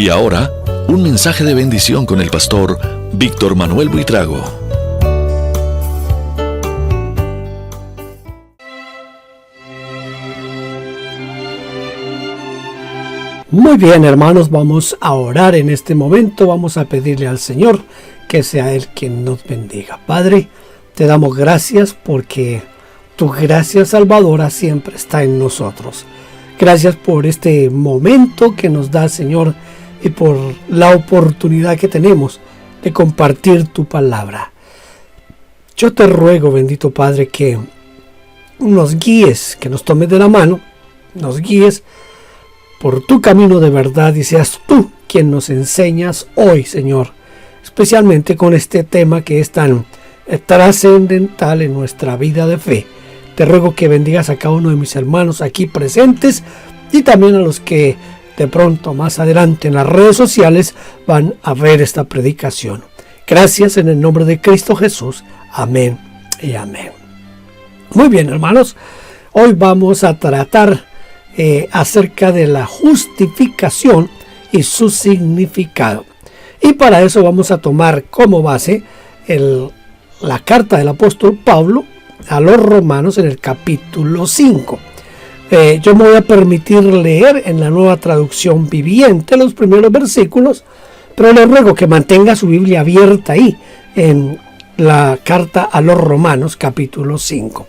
Y ahora, un mensaje de bendición con el pastor Víctor Manuel Buitrago. Muy bien, hermanos, vamos a orar en este momento. Vamos a pedirle al Señor que sea Él quien nos bendiga. Padre, te damos gracias porque tu gracia salvadora siempre está en nosotros. Gracias por este momento que nos da, Señor, y por la oportunidad que tenemos de compartir tu palabra. Yo te ruego, bendito Padre, que nos guíes, que nos tomes de la mano, nos guíes por tu camino de verdad y seas tú quien nos enseñas hoy, Señor, especialmente con este tema que es tan trascendental en nuestra vida de fe. Te ruego que bendigas a cada uno de mis hermanos aquí presentes y también a los que de pronto más adelante en las redes sociales van a ver esta predicación. Gracias en el nombre de Cristo Jesús. Amén y amén. Muy bien, hermanos, hoy vamos a tratar acerca de la justificación y su significado. Y para eso vamos a tomar como base la carta del apóstol Pablo a los romanos en el capítulo 5. Yo me voy a permitir leer en la Nueva Traducción Viviente los primeros versículos, pero le ruego que mantenga su Biblia abierta ahí en la carta a los romanos capítulo 5.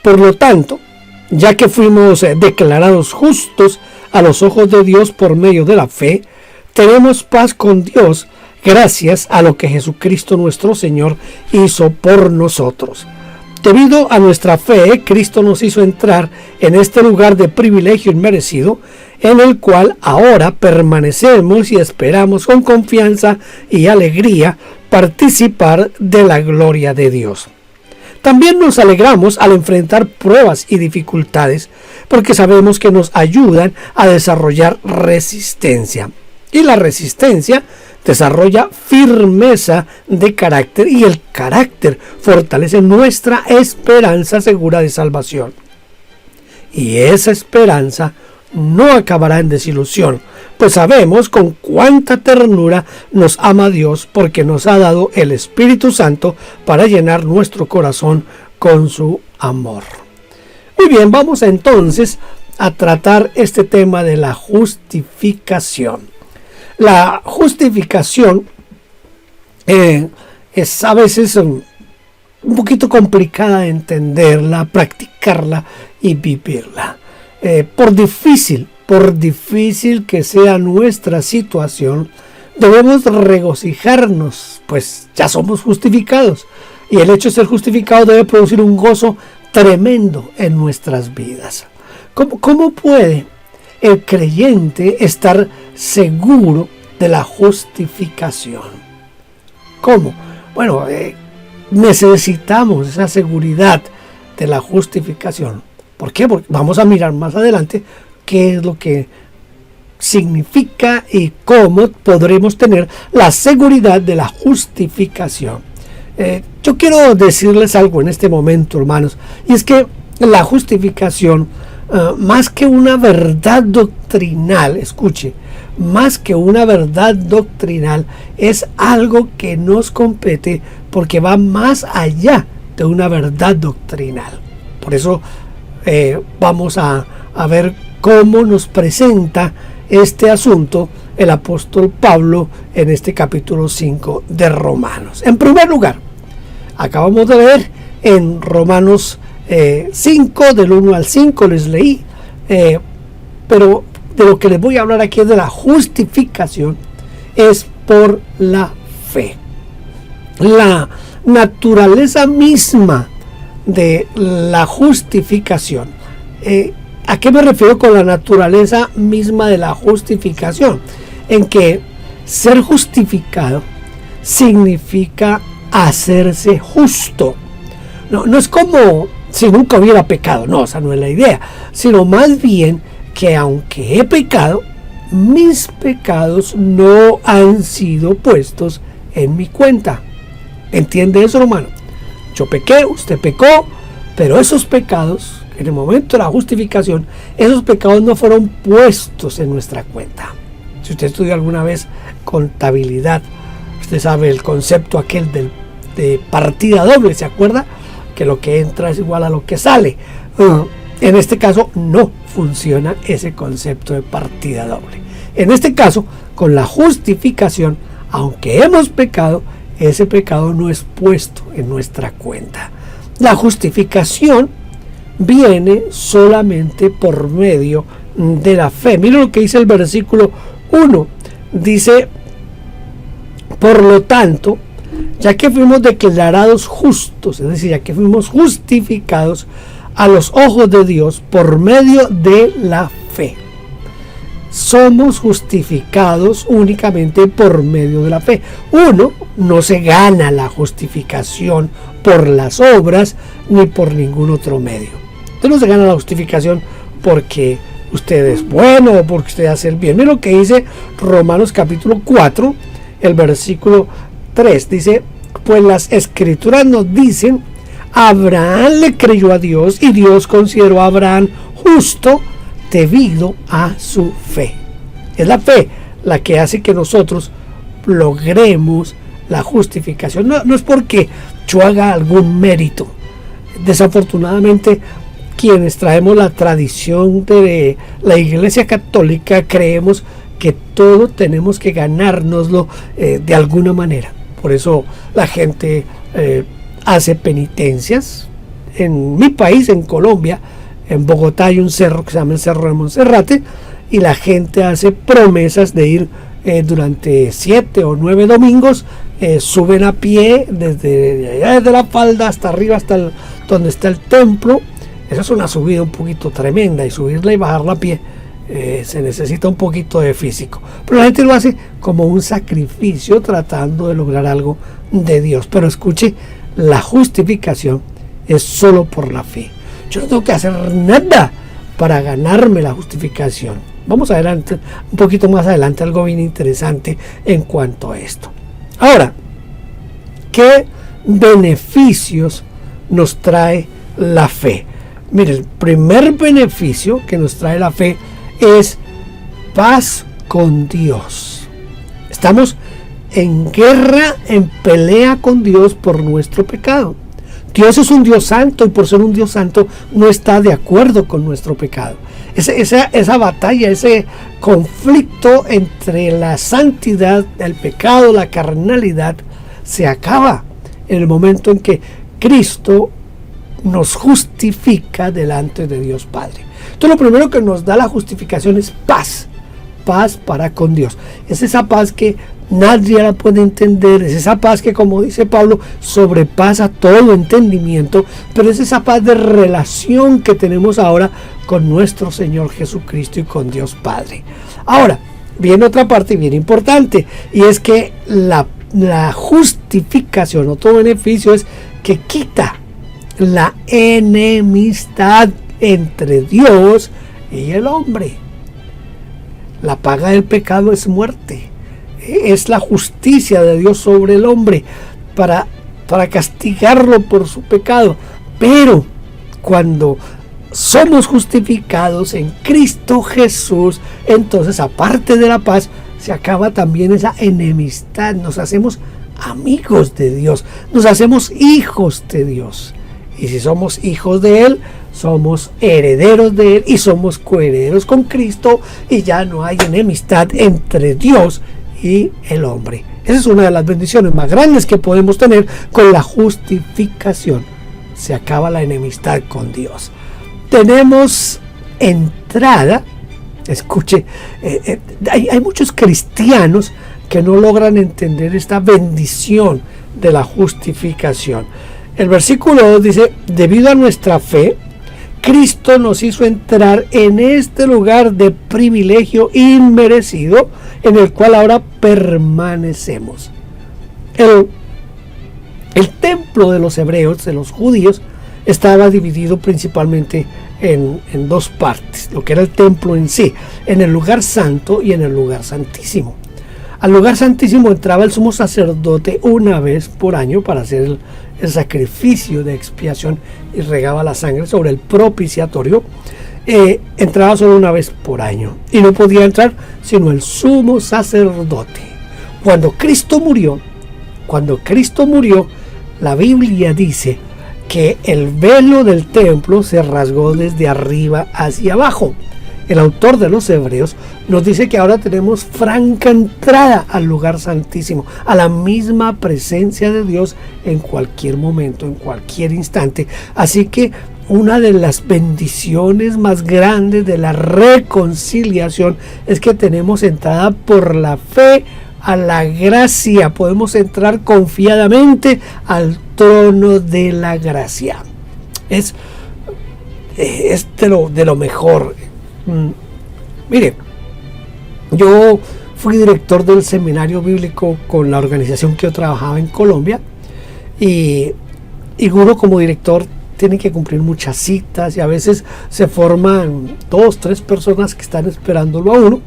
Por lo tanto, ya que fuimos declarados justos a los ojos de Dios por medio de la fe, tenemos paz con Dios gracias a lo que Jesucristo nuestro Señor hizo por nosotros. Debido a nuestra fe, Cristo nos hizo entrar en este lugar de privilegio inmerecido, en el cual ahora permanecemos y esperamos con confianza y alegría participar de la gloria de Dios. También nos alegramos al enfrentar pruebas y dificultades, porque sabemos que nos ayudan a desarrollar resistencia. Y la resistencia desarrolla firmeza de carácter, y el carácter fortalece nuestra esperanza segura de salvación. Y esa esperanza no acabará en desilusión, pues sabemos con cuánta ternura nos ama Dios, porque nos ha dado el Espíritu Santo para llenar nuestro corazón con su amor. Muy bien, vamos entonces a tratar este tema de la justificación. La justificación es a veces un poquito complicada de entenderla, practicarla y vivirla. Por difícil que sea nuestra situación, debemos regocijarnos, pues ya somos justificados. Y el hecho de ser justificado debe producir un gozo tremendo en nuestras vidas. ¿Cómo puede el creyente estar seguro de la justificación? ¿Cómo? Bueno, necesitamos esa seguridad de la justificación. ¿Por qué? Porque vamos a mirar más adelante qué es lo que significa y cómo podremos tener la seguridad de la justificación. Yo quiero decirles algo en este momento, hermanos, y es que la justificación, más que una verdad doctrinal, escuche, más que una verdad doctrinal, es algo que nos compete porque va más allá de una verdad doctrinal. Por eso vamos a ver cómo nos presenta este asunto el apóstol Pablo en este capítulo 5 de Romanos. En primer lugar, acabamos de leer en Romanos 5, del 1 al 5 les leí, pero de lo que les voy a hablar aquí es de la justificación, es por la fe. La naturaleza misma de la justificación. ¿A qué me refiero con la naturaleza misma de la justificación? En que ser justificado significa hacerse justo. No es como si nunca hubiera pecado, no, esa no es la idea, sino más bien que aunque he pecado, mis pecados no han sido puestos en mi cuenta. ¿Entiende eso, hermano? Yo pequé, usted pecó, pero esos pecados, en el momento de la justificación, esos pecados no fueron puestos en nuestra cuenta. Si usted estudió alguna vez contabilidad, usted sabe el concepto aquel de partida doble, ¿se acuerda? Que lo que entra es igual a lo que sale. En este caso no funciona ese concepto de partida doble. En este caso, con la justificación, aunque hemos pecado, ese pecado no es puesto en nuestra cuenta. La justificación viene solamente por medio de la fe. Mira lo que dice el versículo 1. Dice, por lo tanto, ya que fuimos declarados justos, es decir, ya que fuimos justificados a los ojos de Dios por medio de la fe. Somos justificados únicamente por medio de la fe. Uno no se gana la justificación por las obras ni por ningún otro medio. Usted no se gana la justificación porque usted es bueno o porque usted hace el bien. Mira lo que dice Romanos capítulo 4, el versículo 3. Dice, pues las escrituras nos dicen, Abraham le creyó a Dios y Dios consideró a Abraham justo debido a su fe. Es la fe la que hace que nosotros logremos la justificación. No es porque yo haga algún mérito. Desafortunadamente, quienes traemos la tradición de la Iglesia Católica creemos que todo tenemos que ganárnoslo de alguna manera. Por eso la gente hace penitencias. En mi país, en Colombia, en Bogotá, hay un cerro que se llama el Cerro de Monserrate y la gente hace promesas de ir durante 7 o 9 domingos, suben a pie desde la falda hasta arriba, hasta donde está el templo. Esa es una subida un poquito tremenda, y subirla y bajarla a pie se necesita un poquito de físico. Pero la gente lo hace como un sacrificio tratando de lograr algo de Dios. Pero escuche, la justificación es solo por la fe. Yo no tengo que hacer nada para ganarme la justificación. Vamos adelante, un poquito más adelante, algo bien interesante en cuanto a esto. Ahora, ¿qué beneficios nos trae la fe? Mire, el primer beneficio que nos trae la fe es paz con Dios. Estamos en guerra, en pelea con Dios por nuestro pecado. Dios es un Dios santo y por ser un Dios santo no está de acuerdo con nuestro pecado. Esa batalla, ese conflicto entre la santidad, el pecado, la carnalidad, se acaba en el momento en que Cristo nos justifica delante de Dios Padre. Entonces lo primero que nos da la justificación es paz. Paz para con Dios. Es esa paz que nadie la puede entender, es esa paz que, como dice Pablo, sobrepasa todo entendimiento, pero es esa paz de relación que tenemos ahora con nuestro Señor Jesucristo y con Dios Padre. Ahora, viene otra parte bien importante, y es que la justificación, otro beneficio, es que quita la enemistad entre Dios y el hombre. La paga del pecado es muerte. Es la justicia de Dios sobre el hombre para castigarlo por su pecado. Pero cuando somos justificados en Cristo Jesús, entonces, aparte de la paz, se acaba también esa enemistad. Nos hacemos amigos de Dios, nos hacemos hijos de Dios. Y si somos hijos de Él, somos herederos de Él y somos coherederos con Cristo, y ya no hay enemistad entre Dios y el hombre. Esa es una de las bendiciones más grandes que podemos tener con la justificación. Se acaba la enemistad con Dios. Tenemos entrada. Escuche, hay muchos cristianos que no logran entender esta bendición de la justificación. El versículo 2 dice, debido a nuestra fe, Cristo nos hizo entrar en este lugar de privilegio inmerecido, en el cual ahora permanecemos. El templo de los hebreos, de los judíos, estaba dividido principalmente en dos partes, lo que era el templo en sí, en el lugar santo y en el lugar santísimo. Al lugar santísimo entraba el sumo sacerdote una vez por año para hacer el sacrificio de expiación y regaba la sangre sobre el propiciatorio. entraba solo una vez por año y no podía entrar sino el sumo sacerdote. Cuando Cristo murió, la Biblia dice que el velo del templo se rasgó desde arriba hacia abajo. El autor de los Hebreos nos dice que ahora tenemos franca entrada al lugar santísimo, a la misma presencia de Dios en cualquier momento, en cualquier instante. Así que una de las bendiciones más grandes de la reconciliación es que tenemos entrada por la fe a la gracia. Podemos entrar confiadamente al trono de la gracia. Es de lo mejor. Mire, yo fui director del seminario bíblico con la organización que yo trabajaba en Colombia, y uno como director tiene que cumplir muchas citas, y a veces se forman 2, 3 personas que están esperándolo a uno.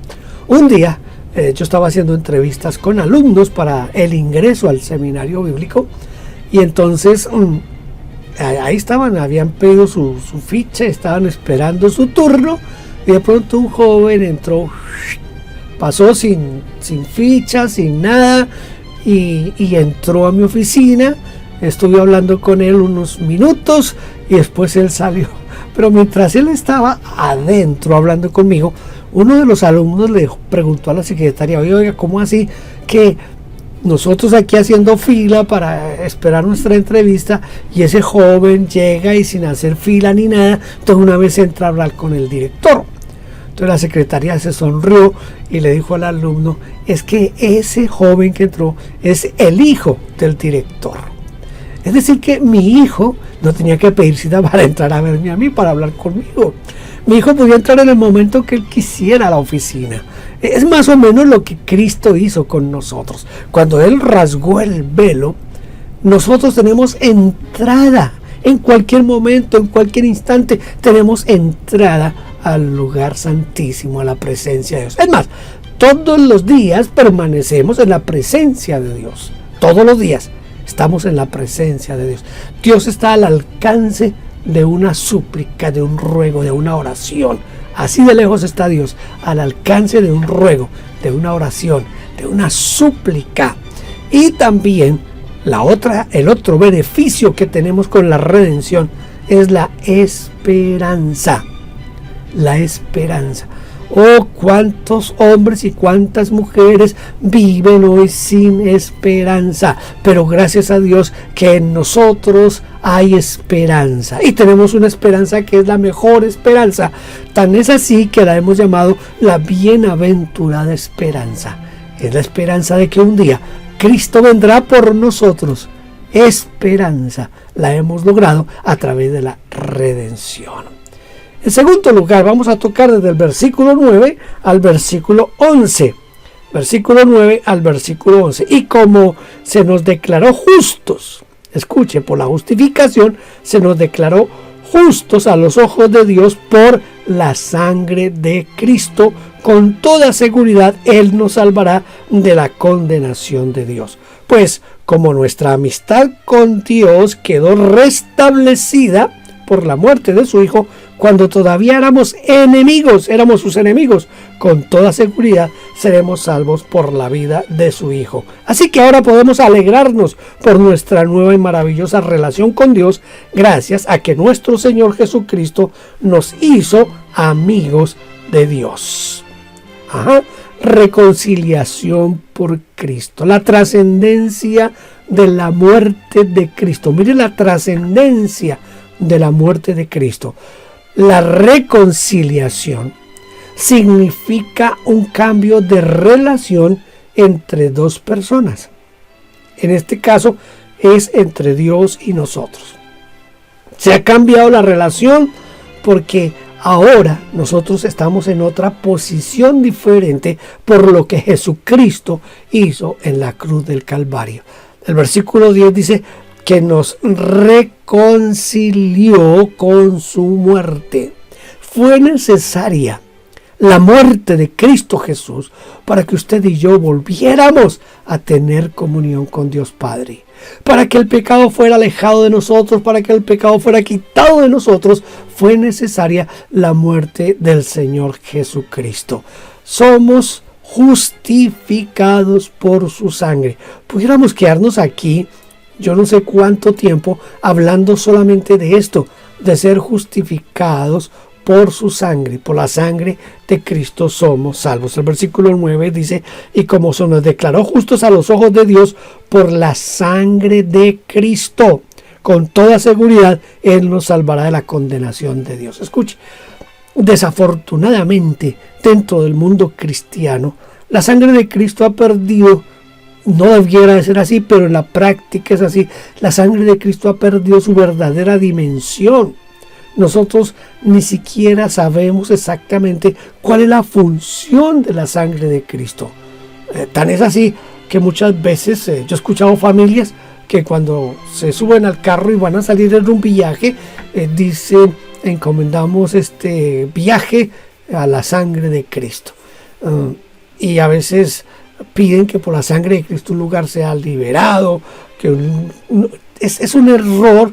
Un día yo estaba haciendo entrevistas con alumnos para el ingreso al seminario bíblico, y entonces ahí estaban, habían pedido su ficha, estaban esperando su turno, y de pronto un joven entró, pasó sin ficha, sin nada, y entró a mi oficina. Estuve hablando con él unos minutos y después él salió. Pero mientras él estaba adentro hablando conmigo, uno de los alumnos le preguntó a la secretaria: oiga, ¿cómo así que nosotros aquí haciendo fila para esperar nuestra entrevista y ese joven llega y sin hacer fila ni nada, entonces una vez entra a hablar con el director? Entonces la secretaria se sonrió y le dijo al alumno: es que ese joven que entró es el hijo del director. Es decir, que mi hijo no tenía que pedir cita para entrar a verme a mí, para hablar conmigo. Mi hijo podía entrar en el momento que él quisiera a la oficina. Es más o menos lo que Cristo hizo con nosotros. Cuando Él rasgó el velo, nosotros tenemos entrada. En cualquier momento, en cualquier instante, tenemos entrada al lugar santísimo, a la presencia de Dios. Es más, todos los días permanecemos en la presencia de Dios. Todos los días estamos en la presencia de Dios. Dios está al alcance de una súplica, de un ruego, de una oración. Así de lejos está Dios, al alcance de un ruego, de una oración, de una súplica. Y también el otro beneficio que tenemos con la redención es la esperanza. La esperanza. Oh, cuántos hombres y cuántas mujeres viven hoy sin esperanza, pero gracias a Dios que en nosotros hay esperanza, y tenemos una esperanza que es la mejor esperanza. Tan es así que la hemos llamado la bienaventurada esperanza. Es la esperanza de que un día Cristo vendrá por nosotros. Esperanza la hemos logrado a través de la redención. En segundo lugar, vamos a tocar desde el versículo 9 al versículo 11. Versículo 9 al versículo 11. Y como se nos declaró justos, escuche, por la justificación se nos declaró justos a los ojos de Dios por la sangre de Cristo. Con toda seguridad Él nos salvará de la condenación de Dios. Pues como nuestra amistad con Dios quedó restablecida por la muerte de su Hijo, cuando todavía éramos sus enemigos, con toda seguridad seremos salvos por la vida de su Hijo. Así que ahora podemos alegrarnos por nuestra nueva y maravillosa relación con Dios, gracias a que nuestro Señor Jesucristo nos hizo amigos de Dios. Reconciliación por Cristo, la trascendencia de la muerte de Cristo. Mire la trascendencia de la muerte de Cristo. La reconciliación significa un cambio de relación entre dos personas. En este caso es entre Dios y nosotros. Se ha cambiado la relación porque ahora nosotros estamos en otra posición diferente por lo que Jesucristo hizo en la cruz del Calvario. El versículo 10 dice que nos reconcilió con su muerte. Fue necesaria la muerte de Cristo Jesús para que usted y yo volviéramos a tener comunión con Dios Padre. Para que el pecado fuera alejado de nosotros, para que el pecado fuera quitado de nosotros, fue necesaria la muerte del Señor Jesucristo. Somos justificados por su sangre. Pudiéramos quedarnos aquí, yo no sé cuánto tiempo, hablando solamente de esto, de ser justificados por su sangre, por la sangre de Cristo somos salvos. El versículo 9 dice, y como se nos declaró justos a los ojos de Dios por la sangre de Cristo, con toda seguridad Él nos salvará de la condenación de Dios. Escuche, desafortunadamente dentro del mundo cristiano, la sangre de Cristo ha perdido, no debiera de ser así, pero en la práctica es así, la sangre de Cristo ha perdido su verdadera dimensión. Nosotros ni siquiera sabemos exactamente cuál es la función de la sangre de Cristo. Tan es así que muchas veces yo he escuchado familias que cuando se suben al carro y van a salir en un viaje, dicen, encomendamos este viaje a la sangre de Cristo. Y a veces piden que por la sangre de Cristo un lugar sea liberado. Es un error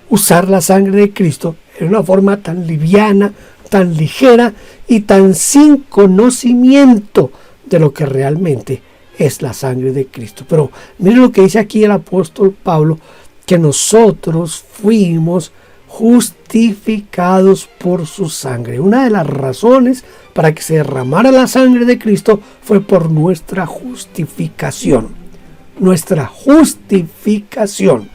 usar la sangre de Cristo en una forma tan liviana, tan ligera y tan sin conocimiento de lo que realmente es la sangre de Cristo. Pero miren lo que dice aquí el apóstol Pablo, que nosotros fuimos justificados por su sangre. Una de las razones para que se derramara la sangre de Cristo fue por nuestra justificación. Nuestra justificación.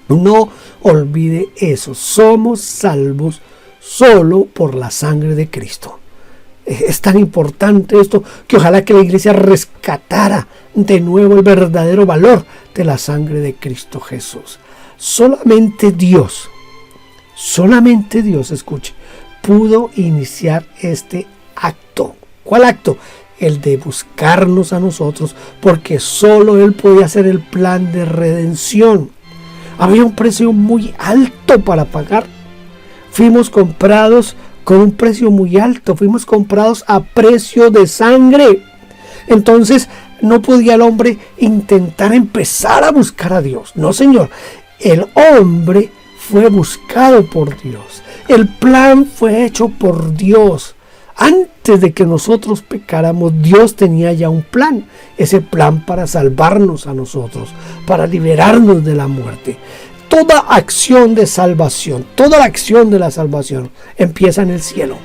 No olvide eso. Somos salvos solo por la sangre de Cristo. Es tan importante esto que ojalá que la iglesia rescatara de nuevo el verdadero valor de la sangre de Cristo Jesús. Solamente Dios, escuche, pudo iniciar este acto. ¿Cuál acto? El de buscarnos a nosotros, porque solo Él podía hacer el plan de redención. Había un precio muy alto para pagar. Fuimos comprados con un precio muy alto. Fuimos comprados a precio de sangre. Entonces no podía el hombre intentar empezar a buscar a Dios. No, Señor. El hombre fue buscado por Dios. El plan fue hecho por Dios. Antes de que nosotros pecáramos, Dios tenía ya un plan. Ese plan para salvarnos a nosotros, para liberarnos de la muerte. Toda acción de salvación, toda la acción de la salvación empieza en el cielo.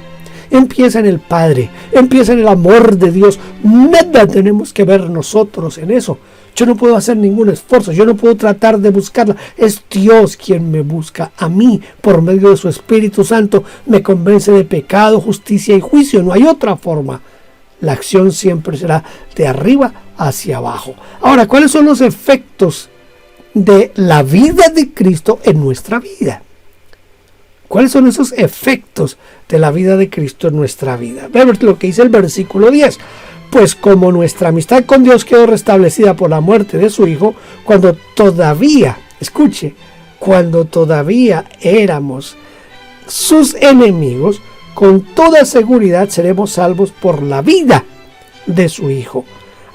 Empieza en el Padre, empieza en el amor de Dios. Nada tenemos que ver nosotros en eso. Yo no puedo hacer ningún esfuerzo, yo no puedo tratar de buscarla. Es Dios quien me busca a mí por medio de su Espíritu Santo. Me convence de pecado, justicia y juicio. No hay otra forma. La acción siempre será de arriba hacia abajo. Ahora, ¿cuáles son los efectos de la vida de Cristo en nuestra vida? ¿Cuáles son esos efectos de la vida de Cristo en nuestra vida? Veamos lo que dice el versículo 10. Pues como nuestra amistad con Dios quedó restablecida por la muerte de su Hijo, cuando todavía éramos sus enemigos, con toda seguridad seremos salvos por la vida de su Hijo.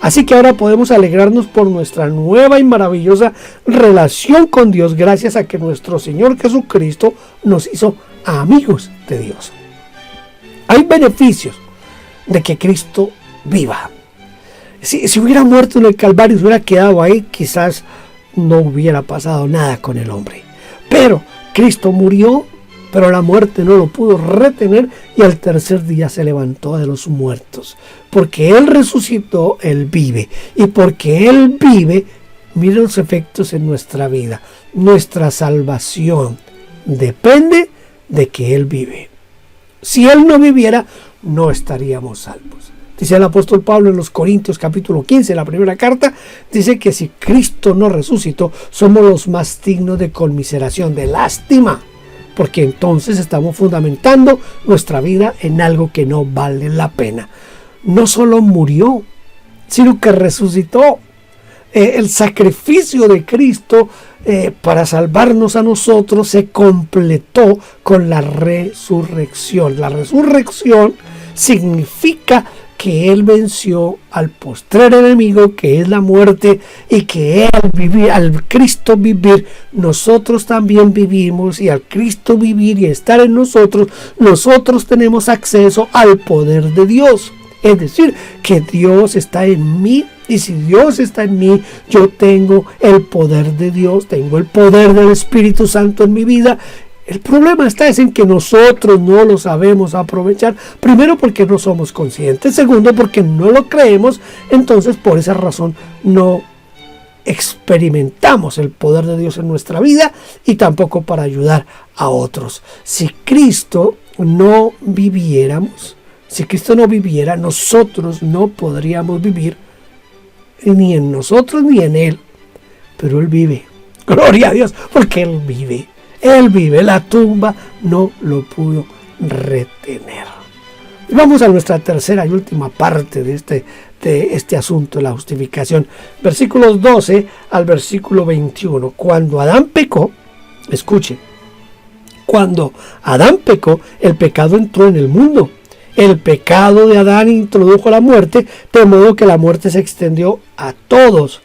Así que ahora podemos alegrarnos por nuestra nueva y maravillosa relación con Dios, gracias a que nuestro Señor Jesucristo nos hizo amigos de Dios. Hay beneficios de que Cristo viva. Si hubiera muerto en el Calvario, si hubiera quedado ahí, quizás no hubiera pasado nada con el hombre. Pero Cristo murió, pero la muerte no lo pudo retener, y al tercer día se levantó de los muertos. Porque Él resucitó, Él vive. Y porque Él vive, mire los efectos en nuestra vida. Nuestra salvación depende de que Él vive. Si Él no viviera, no estaríamos salvos. Dice el apóstol Pablo en los Corintios capítulo 15, la primera carta, dice que si Cristo no resucitó, somos los más dignos de conmiseración, de lástima, porque entonces estamos fundamentando nuestra vida en algo que no vale la pena. No solo murió, sino que resucitó. El sacrificio de Cristo para salvarnos a nosotros se completó con la resurrección. La resurrección significa que Él venció al postrer enemigo, que es la muerte, y que al Cristo vivir, nosotros también vivimos, y al Cristo vivir y estar en nosotros, nosotros tenemos acceso al poder de Dios. Es decir, que Dios está en mí, y si Dios está en mí, yo tengo el poder de Dios, tengo el poder del Espíritu Santo en mi vida. El problema está en que nosotros no lo sabemos aprovechar. Primero, porque no somos conscientes. Segundo, porque no lo creemos. Entonces, por esa razón, no experimentamos el poder de Dios en nuestra vida y tampoco para ayudar a otros. Si Cristo no viviera, nosotros no podríamos vivir ni en nosotros ni en Él. Pero Él vive. Gloria a Dios, porque Él vive. Él vive, la tumba no lo pudo retener. Y vamos a nuestra tercera y última parte de este asunto de la justificación. Versículos 12 al versículo 21. Cuando Adán pecó, escuche, cuando Adán pecó, el pecado entró en el mundo. El pecado de Adán introdujo la muerte, de modo que la muerte se extendió a todos,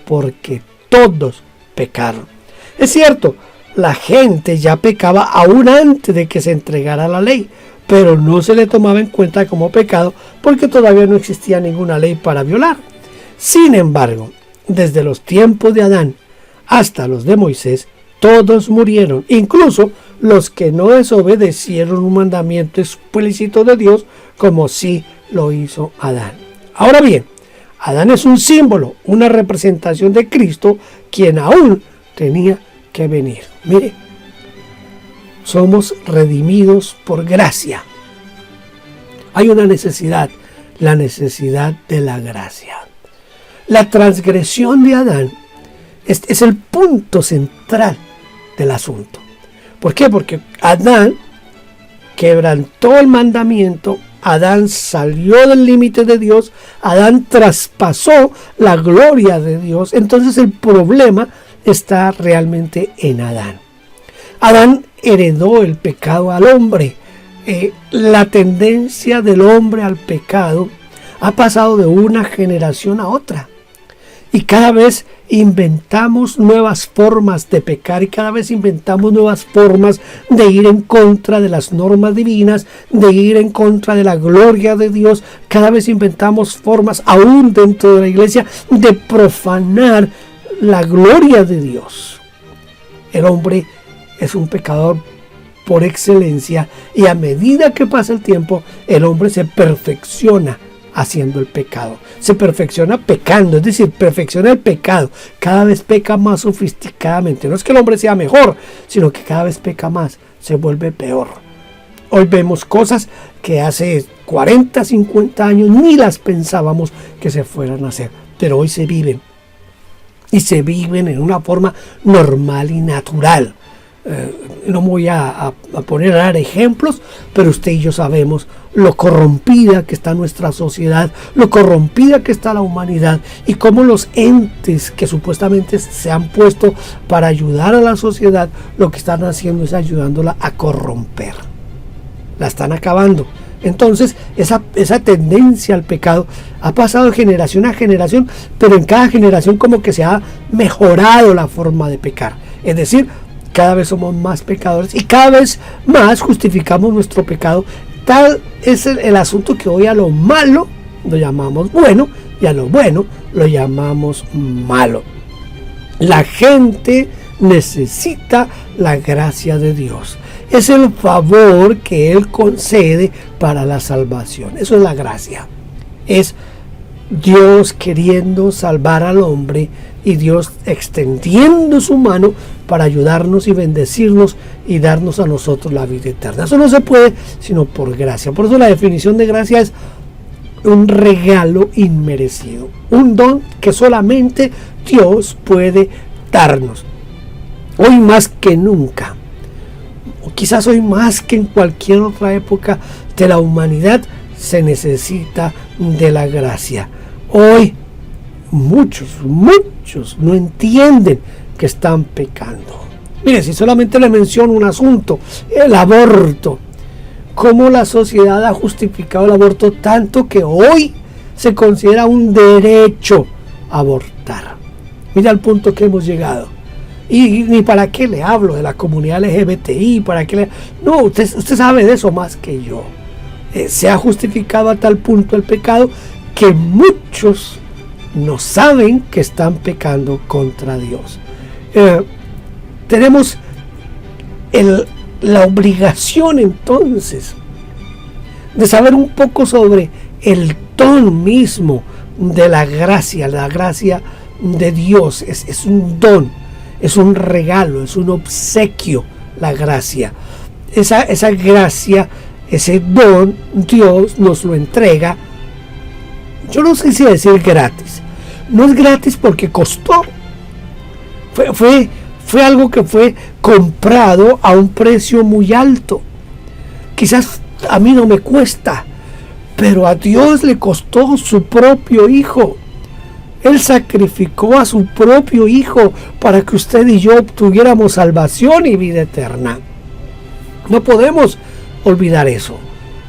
porque todos pecaron. Es cierto, la gente ya pecaba aún antes de que se entregara la ley, pero no se le tomaba en cuenta como pecado porque todavía no existía ninguna ley para violar. Sin embargo, desde los tiempos de Adán hasta los de Moisés, todos murieron, incluso los que no desobedecieron un mandamiento explícito de Dios, como sí lo hizo Adán. Ahora bien, Adán es un símbolo, una representación de Cristo, quien aún tenía que venir. Mire, somos redimidos por gracia. Hay una necesidad, la necesidad de la gracia. La transgresión de Adán es el punto central del asunto. ¿Por qué? Porque Adán quebrantó el mandamiento, Adán salió del límite de Dios, Adán traspasó la gloria de Dios. Entonces el problema está realmente en Adán. Adán heredó el pecado al hombre. La tendencia del hombre al pecado ha pasado de una generación a otra. Y cada vez inventamos nuevas formas de pecar y cada vez inventamos nuevas formas de ir en contra de las normas divinas, de ir en contra de la gloria de Dios. Cada vez inventamos formas, aún dentro de la iglesia, de profanar la gloria de Dios. El hombre es un pecador por excelencia y a medida que pasa el tiempo, el hombre se perfecciona haciendo el pecado. Se perfecciona pecando, es decir, perfecciona el pecado. Cada vez peca más sofisticadamente. No es que el hombre sea mejor, sino que cada vez peca más, se vuelve peor. Hoy vemos cosas que hace 40, 50 años ni las pensábamos que se fueran a hacer, pero hoy se viven. Y se viven en una forma normal y natural. No voy a poner a dar ejemplos, pero usted y yo sabemos lo corrompida que está nuestra sociedad, lo corrompida que está la humanidad y cómo los entes que supuestamente se han puesto para ayudar a la sociedad, lo que están haciendo es ayudándola a corromper. La están acabando. Entonces, esa tendencia al pecado ha pasado de generación a generación, pero en cada generación como que se ha mejorado la forma de pecar. Es decir, cada vez somos más pecadores y cada vez más justificamos nuestro pecado. Tal es el asunto que hoy a lo malo lo llamamos bueno y a lo bueno lo llamamos malo. La gente necesita la gracia de Dios. Es el favor que Él concede para la salvación. Eso es la gracia. Es Dios queriendo salvar al hombre y Dios extendiendo su mano para ayudarnos y bendecirnos y darnos a nosotros la vida eterna. Eso no se puede sino por gracia. Por eso la definición de gracia es un regalo inmerecido, un don que solamente Dios puede darnos. Hoy más que nunca, o quizás hoy más que en cualquier otra época de la humanidad, se necesita de la gracia. Hoy muchos no entienden que están pecando. Mire, si solamente le menciono un asunto, el aborto. cómo la sociedad ha justificado el aborto tanto que hoy se considera un derecho abortar. Mira el punto que hemos llegado. Y ni para qué le hablo de la comunidad LGBTI, no, usted sabe de eso más que yo. Se ha justificado a tal punto el pecado que muchos no saben que están pecando contra Dios. Tenemos la obligación entonces de saber un poco sobre el don mismo de la gracia de Dios. Es un don, es un regalo, es un obsequio la gracia. Esa gracia, ese don, Dios nos lo entrega. Yo no sé si decir gratis. No es gratis porque costó. Fue algo que fue comprado a un precio muy alto. Quizás a mí no me cuesta, pero a Dios le costó su propio Hijo. Él sacrificó a su propio Hijo para que usted y yo obtuviéramos salvación y vida eterna. No podemos olvidar eso.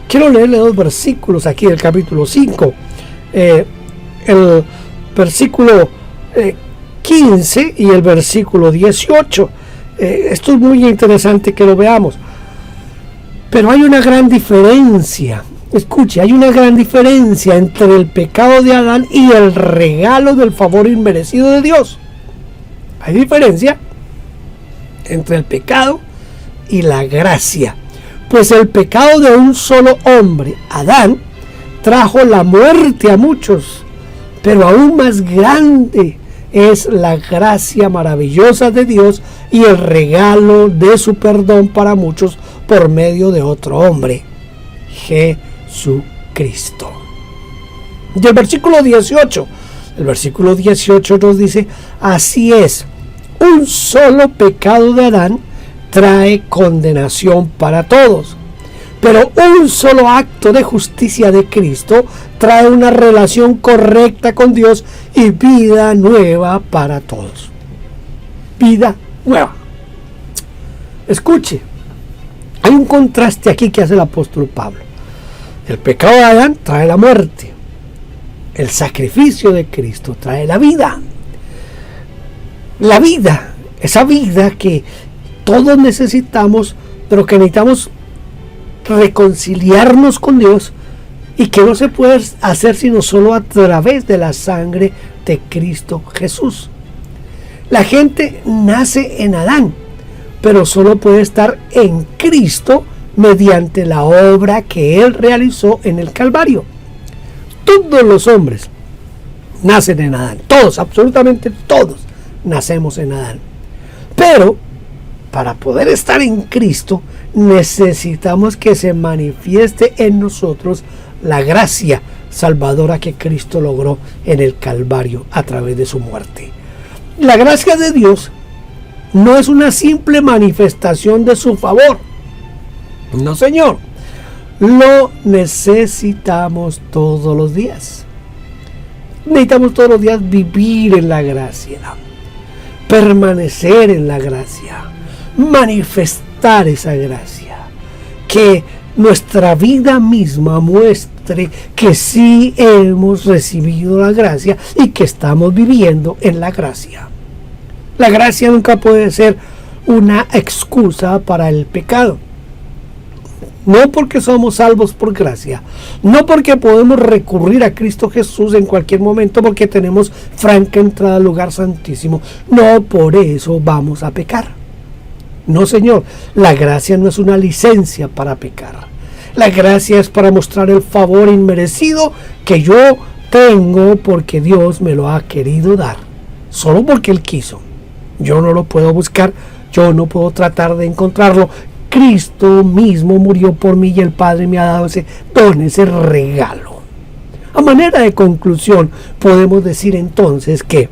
Quiero leerle 2 versículos aquí del capítulo 5. El versículo 15 y el versículo 18. Esto es muy interesante que lo veamos. Pero hay una gran diferencia. Escuche, hay una gran diferencia entre el pecado de Adán y el regalo del favor inmerecido de Dios. Hay diferencia entre el pecado y la gracia. Pues el pecado de un solo hombre, Adán, trajo la muerte a muchos. Pero aún más grande es la gracia maravillosa de Dios y el regalo de su perdón para muchos por medio de otro hombre, Jesucristo. Y el versículo 18 nos dice: así es, un solo pecado de Adán trae condenación para todos, pero un solo acto de justicia de Cristo trae una relación correcta con Dios y vida nueva para todos. Vida nueva. Escuche, hay un contraste aquí que hace el apóstol Pablo. El pecado de Adán trae la muerte. El sacrificio de Cristo trae la vida. La vida, esa vida que todos necesitamos, pero que necesitamos reconciliarnos con Dios y que no se puede hacer sino solo a través de la sangre de Cristo Jesús. La gente nace en Adán, pero solo puede estar en Cristo mediante la obra que Él realizó en el Calvario. Todos los hombres nacen en Adán, todos, absolutamente todos nacemos en Adán. Pero para poder estar en Cristo necesitamos que se manifieste en nosotros la gracia salvadora que Cristo logró en el Calvario a través de su muerte. La gracia de Dios no es una simple manifestación de su favor. No, señor. Lo necesitamos todos los días. Necesitamos todos los días vivir en la gracia, permanecer en la gracia, manifestar esa gracia, que nuestra vida misma muestre que sí hemos recibido la gracia y que estamos viviendo en la gracia. La gracia nunca puede ser una excusa para el pecado. No porque somos salvos por gracia, no porque podemos recurrir a Cristo Jesús en cualquier momento porque tenemos franca entrada al lugar santísimo, no por eso vamos a pecar. No, señor, la gracia no es una licencia para pecar. La gracia es para mostrar el favor inmerecido que yo tengo porque Dios me lo ha querido dar, solo porque Él quiso. Yo no lo puedo buscar, yo no puedo tratar de encontrarlo. Cristo mismo murió por mí y el Padre me ha dado ese don, ese regalo. A manera de conclusión, podemos decir entonces que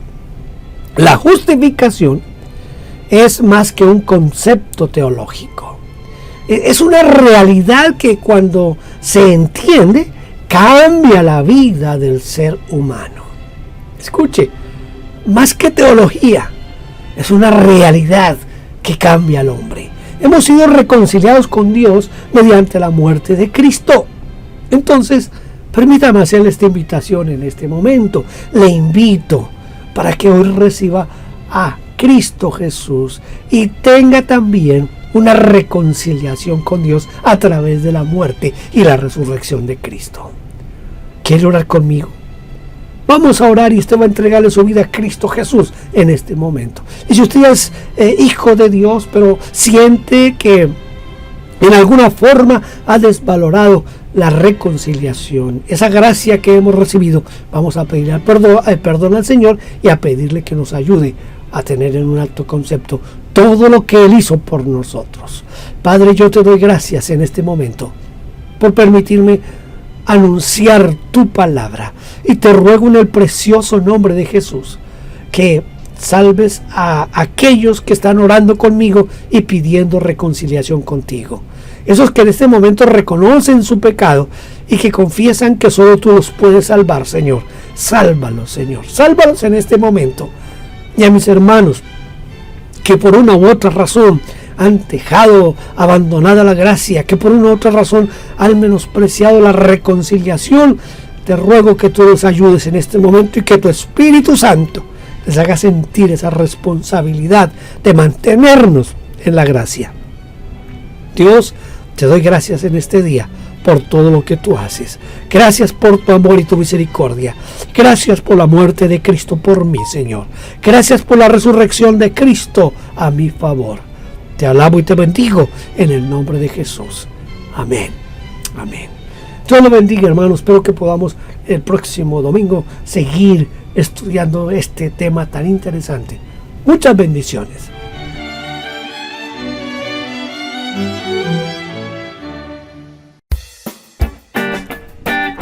la justificación es más que un concepto teológico. Es una realidad que cuando se entiende, cambia la vida del ser humano. Escuche, más que teología, es una realidad que cambia al hombre, hemos sido reconciliados con Dios mediante la muerte de Cristo. Entonces, permítame hacerle esta invitación en este momento. Le invito para que hoy reciba a Cristo Jesús y tenga también una reconciliación con Dios a través de la muerte y la resurrección de Cristo. ¿Quiere orar conmigo? Vamos a orar y usted va a entregarle su vida a Cristo Jesús en este momento. Y si usted es hijo de Dios, pero siente que en alguna forma ha desvalorado la reconciliación, esa gracia que hemos recibido, vamos a pedirle perdón al Señor y a pedirle que nos ayude a tener en un alto concepto todo lo que Él hizo por nosotros. Padre, yo te doy gracias en este momento por permitirme anunciar tu palabra y te ruego en el precioso nombre de Jesús que salves a aquellos que están orando conmigo y pidiendo reconciliación contigo. Esos que en este momento reconocen su pecado y que confiesan que solo tú los puedes salvar, Señor. Sálvalos, Señor. Sálvalos en este momento. Y a mis hermanos que por una u otra razón han dejado abandonada la gracia, que por una u otra razón han menospreciado la reconciliación, te ruego que tú los ayudes en este momento y que tu Espíritu Santo les haga sentir esa responsabilidad de mantenernos en la gracia. Dios, te doy gracias en este día por todo lo que tú haces. Gracias por tu amor y tu misericordia. Gracias por la muerte de Cristo por mí, Señor. Gracias por la resurrección de Cristo a mi favor. Te alabo y te bendigo en el nombre de Jesús. Amén. Amén. Dios lo bendiga, hermanos. Espero que podamos el próximo domingo seguir estudiando este tema tan interesante. Muchas bendiciones.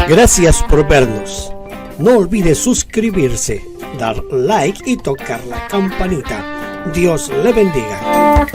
Gracias por vernos. No olvide suscribirse, dar like y tocar la campanita. Dios le bendiga.